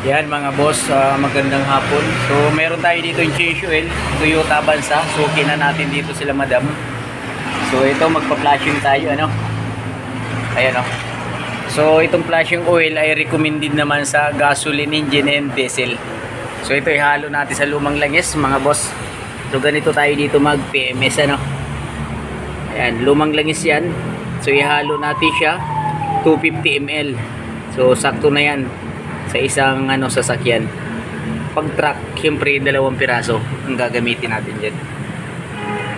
Yan mga boss, magandang hapon. So meron tayo dito yung change oil, Toyota Avanza. So na natin dito sila madam. So ito magpa-flashing tayo ano. Ayan o. So itong flashing oil ay recommended naman sa gasoline engine and diesel. So ito ihalo natin sa lumang langis mga boss. So ganito tayo dito mag PMS ano. Ayan, lumang langis yan. So ihalo natin siya 250 ml. So sakto na yan sa isang sasakyan. Pag truck, syempre 2 piraso ang gagamitin natin dyan.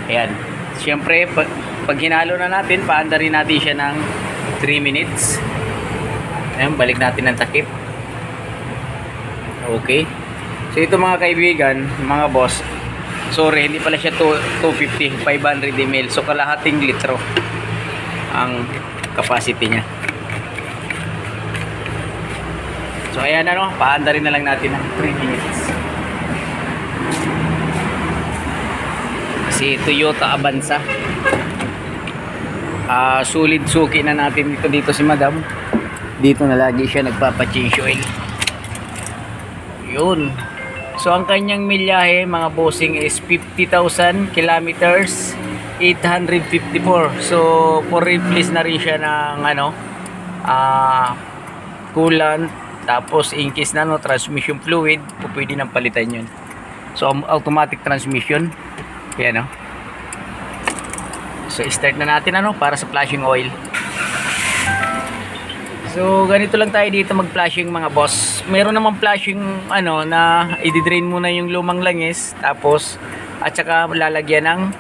Ayan. Syempre pag hinalo na natin, paandarin natin siya ng 3 minutes. Ayan, balik natin ang takip. Okay. So ito mga kaibigan, mga boss, sorry, hindi pala siya 250, 500 ml. So kalahating litro ang capacity niya. So ayan paandarin na lang natin ng 3 minutes. Si Toyota Avanza. Sulit suki na natin dito si madam. Dito na lagi siya nagpapa-change oil. Yun. So ang kanyang milyahe mga bossing is 50,000 kilometers, 854. So for replace na rin siya ng coolant, tapos in case na transmission fluid, pwede nang palitan yun. So automatic transmission. Ayan So start na natin para sa flashing oil. So ganito lang tayo dito mag-flashing mga boss. Meron namang flashing na i-drain muna yung lumang langis, tapos at saka lalagyan ng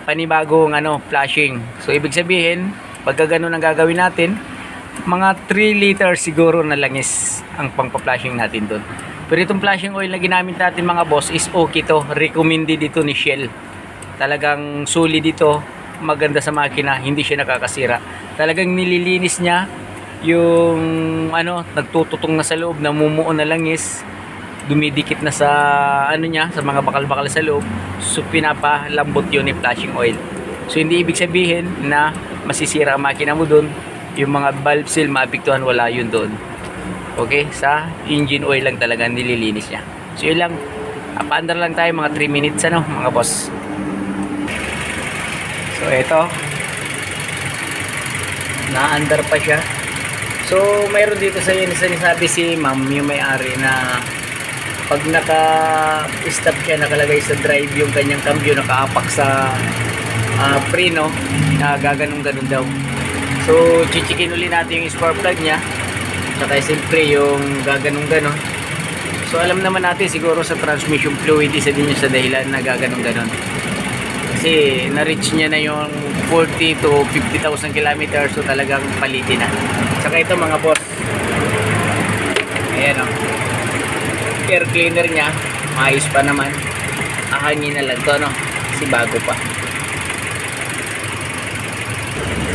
panibagong flashing. So ibig sabihin, pagka ganun ang gagawin natin, mga 3 liters siguro na langis ang pang-flashing natin doon. Pero itong flashing oil na ginamit natin mga boss is okay to. Recommended dito ni Shell. Talagang solid dito. Maganda sa makina. Hindi siya nakakasira. Talagang nililinis niya yung nagtututong na sa loob, namumuo na langis. Dumidikit na sa sa mga bakal-bakal sa loob. So pinapalambot yun ni flashing oil. So hindi ibig sabihin na masisira ang makina mo doon. Yung mga valve seal maapektuhan, wala yun doon. Okay, sa engine oil lang talaga nililinis niya. So yun lang, paandar lang tayo mga 3 minutes mga boss. So ito, naandar pa siya. So mayroon dito sa yun, sinasabi si ma'am, yung may-ari, na pag naka-stop siya, nakalagay sa drive yung kanyang cambio, nakaapak sa preno, gaganong-ganon daw. So chichikin ulit natin yung spark plug niya, saka siyempre yung gaganong-ganon. So alam naman natin siguro sa transmission fluid, isa din yung sa dahilan na gaganong-ganon, kasi na-reach niya na yung 40 to 50,000 kilometers. So talagang palitin na. Saka ito mga boss, ayan air cleaner niya, maayos pa naman. Hangin na lang to kasi bago pa.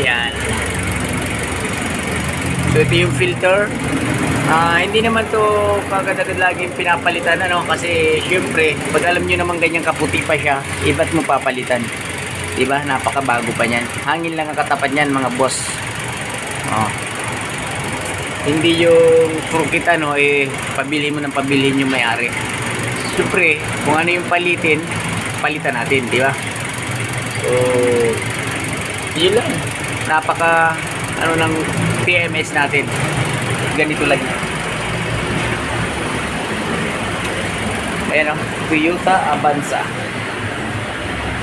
Yan. So ito yung filter. Hindi naman to kagad-agad laging pinapalitan kasi syempre pag alam nyo naman ganyan kaputi pa siya, iba't mo papalitan, diba? Napakabago pa niyan. Hangin lang ang katapat niyan mga boss. Hindi yung prukit pabili mo ng pabilihin yung may-ari. Syempre kung ano yung palitin, palitan natin, diba? So yun lang, napaka ng PMS natin. Ganito lang. Ayan Toyota Avanza.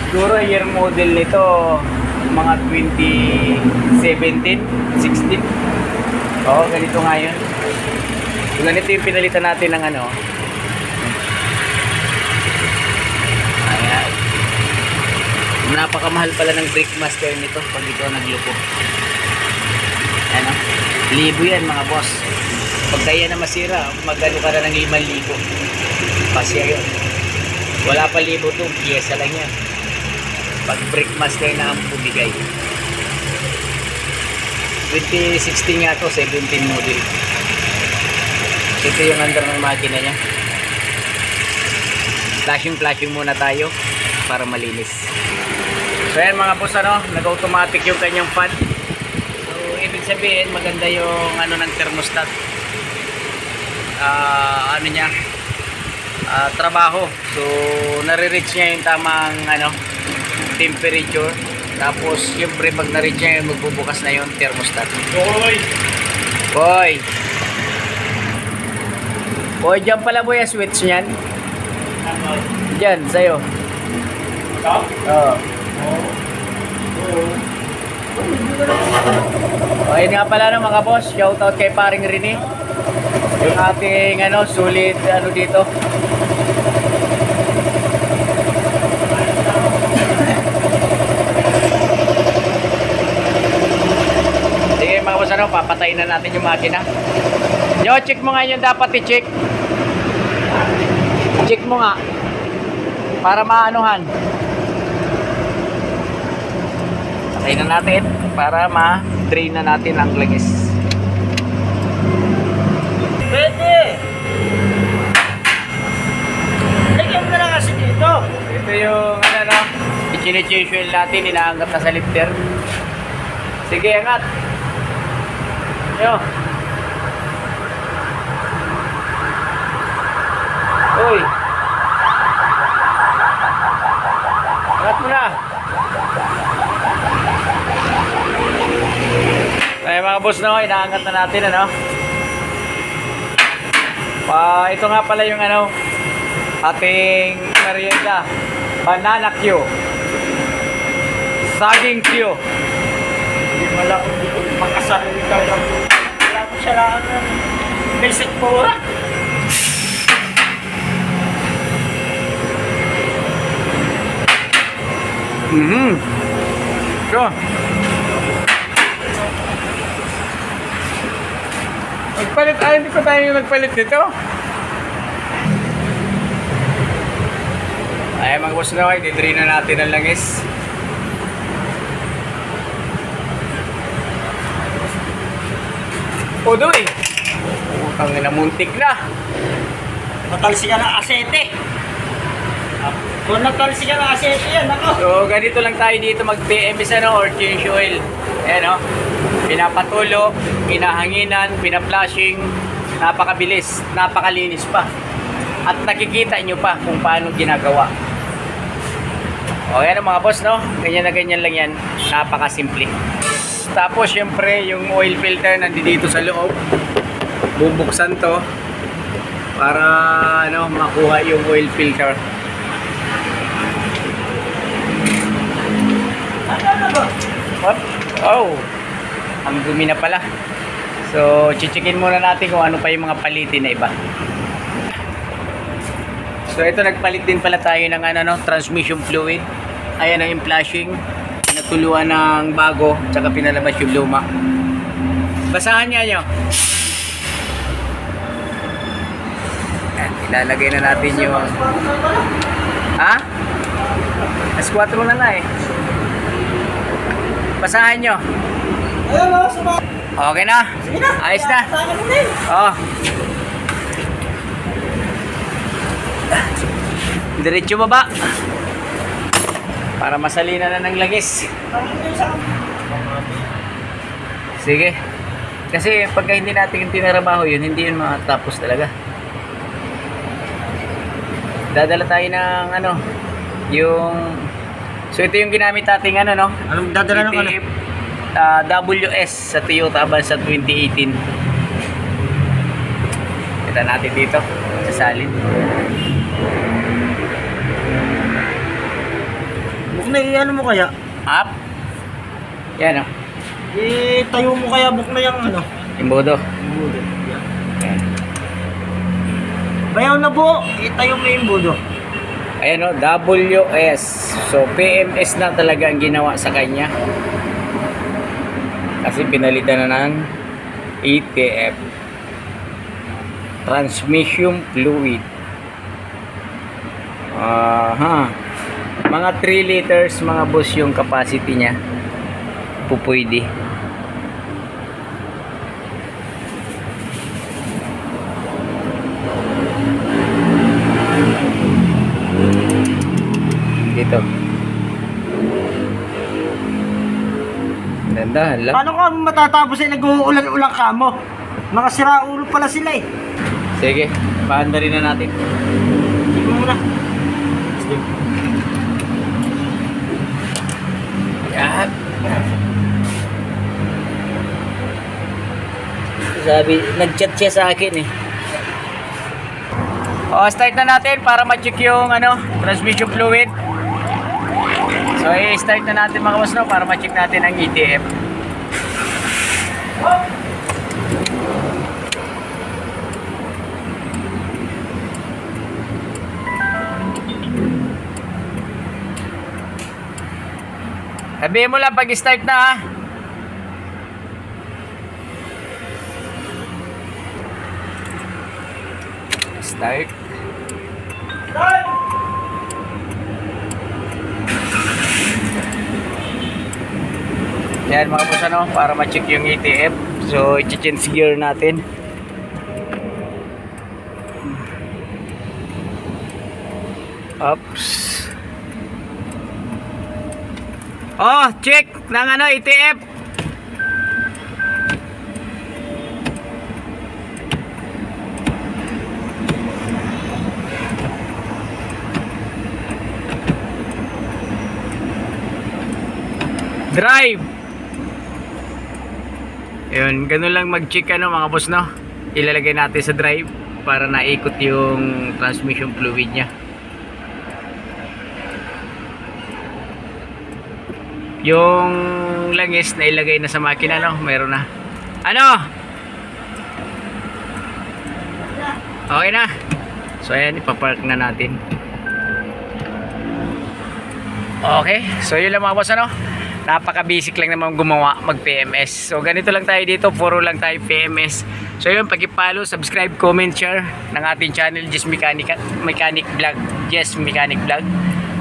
Siguro year model nito mga 2017, 16. Ganito nga yun. So, ganito yung pinalitan natin ng ayan. Napakamahal pala ng brake master nito pag ito naglupo. Libo yan mga boss. Pag kaya na masira, magano ka na ng 5,000. Pasya yun. Wala pa libo to, piyesa lang yan. Pag brake master na ang bumigay. 2016 nga to, 17 model. Ito yung under ng makina niya. Flashing muna tayo para malinis. So yan mga boss, nag-automatic yung kanyang fan. Ibig sabihin maganda yung ng thermostat. ano niya, trabaho. So nare-reach niya yung tamang temperature. Tapos siyempre pag na-reach niya yun, magbubukas na yung thermostat. Boy, dyan pala boy ang switch niyan. Dyan, sa'yo. Oo. Ayun nga pala no mga boss, shoutout kay paring Rene. Yung ating sulit dito. Sige mga boss, papatayin na natin yung makina. Yo, check mo nga yun, dapat i-check. Check mo nga para maanuhan. Patayin na natin para ma-drain na natin ang langis. Pwede! Lagyan mo na lang kasi dito. Ito yung i-change natin, inaangat na sa lifter. Sige, angat. Yo. Uy. Angat mo na. Ay mga boss inaangat na natin ito nga pala yung ating merienda. Banana Q. Saging Q. Hindi mo lang makasarili ka lang. Wala ko siya lang basic pura. Sure. Nagpalit tayo, hindi pa tayo yung nagpalit dito. Ay mga boss i-drain na natin ang langis. Odoy! Utang na muntik na. Natalsi ka ng asete. Kung natalsi ka ng asete yan, ako. So ganito lang tayo dito mag-PMS or change oil. Ayan pinapatulo, pinahanginan, pina-flushing, napakabilis, napakalinis pa. At nakikita nyo pa kung paano ginagawa. O yan mga boss ganyan na ganyan lang yan, napakasimple. Tapos syempre yung oil filter nandito sa loob, bubuksan to para makuha yung oil filter. What? Oh, ang dumi na pala. So chichikin muna natin kung ano pa yung mga palitin na iba. So ito nagpalit din pala tayo ng transmission fluid. Ayan yung flashing, natuluan ng bago, tsaka pinalabas yung luma. Basahan niya nyo. Ayan, ilalagay na natin yung S4 na basahan nyo. Okay na? Ayos na? Oo. Diretso baba para masalina na ng langis. Sige, kasi pagka hindi natin tinarabaho yun, hindi yun matapos talaga. Dadala tayo ng so ito yung ginamit nating Anong dadala ng ETF, WS sa Toyota Avanza 2018. Kita natin dito sa salin. Buk na mo kaya? Up. Yan Tayo mo kaya buk na yung Imbodo. Yan. Bayaw na po, itayo mo yung budo. Ayan WS. So PMS na talaga ang ginawa sa kanya. Kasi pinalitan na ng ETF. Transmission fluid. Mga 3 liters mga boss yung capacity niya. Pupwede. Dito. Ganda, hala. Paano ka matatapos nag-uulan-ulang ka mo? Mga sira ulo pala sila Sige, paanda rin na natin. Tignan mo muna. Yan. Sabi, nag-chat siya sa akin eh. O, start na natin para ma-check yung transmission fluid. So, i-start na natin mga boss, no, para ma-check natin ang ETF. Sabihin mo lang pag start na, ha. Start. Yan mga boss, para ma-check yung ETF. So, i-change gear natin. Oops. Oh, check ng ETF. Drive. Yun, ganun lang mag-check mga boss, no. Ilalagay natin sa drive para naikot yung transmission fluid niya. Yung langis na ilagay na sa makina, no, meron na. Okay na. So ayan, ipapark na natin. Okay, so yun lang mga boss, napaka-basic lang naman gumawa, mag-PMS. So ganito lang tayo dito, puro lang tayo PMS. So yun, pag-follow, subscribe, comment, share ng ating channel, Jess Mechanic Vlog. Jess Mechanic Vlog.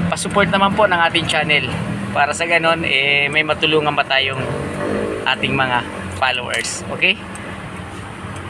Pa-support naman po ng ating channel. Para sa ganon, may matulungan pa tayong ating mga followers. Okay?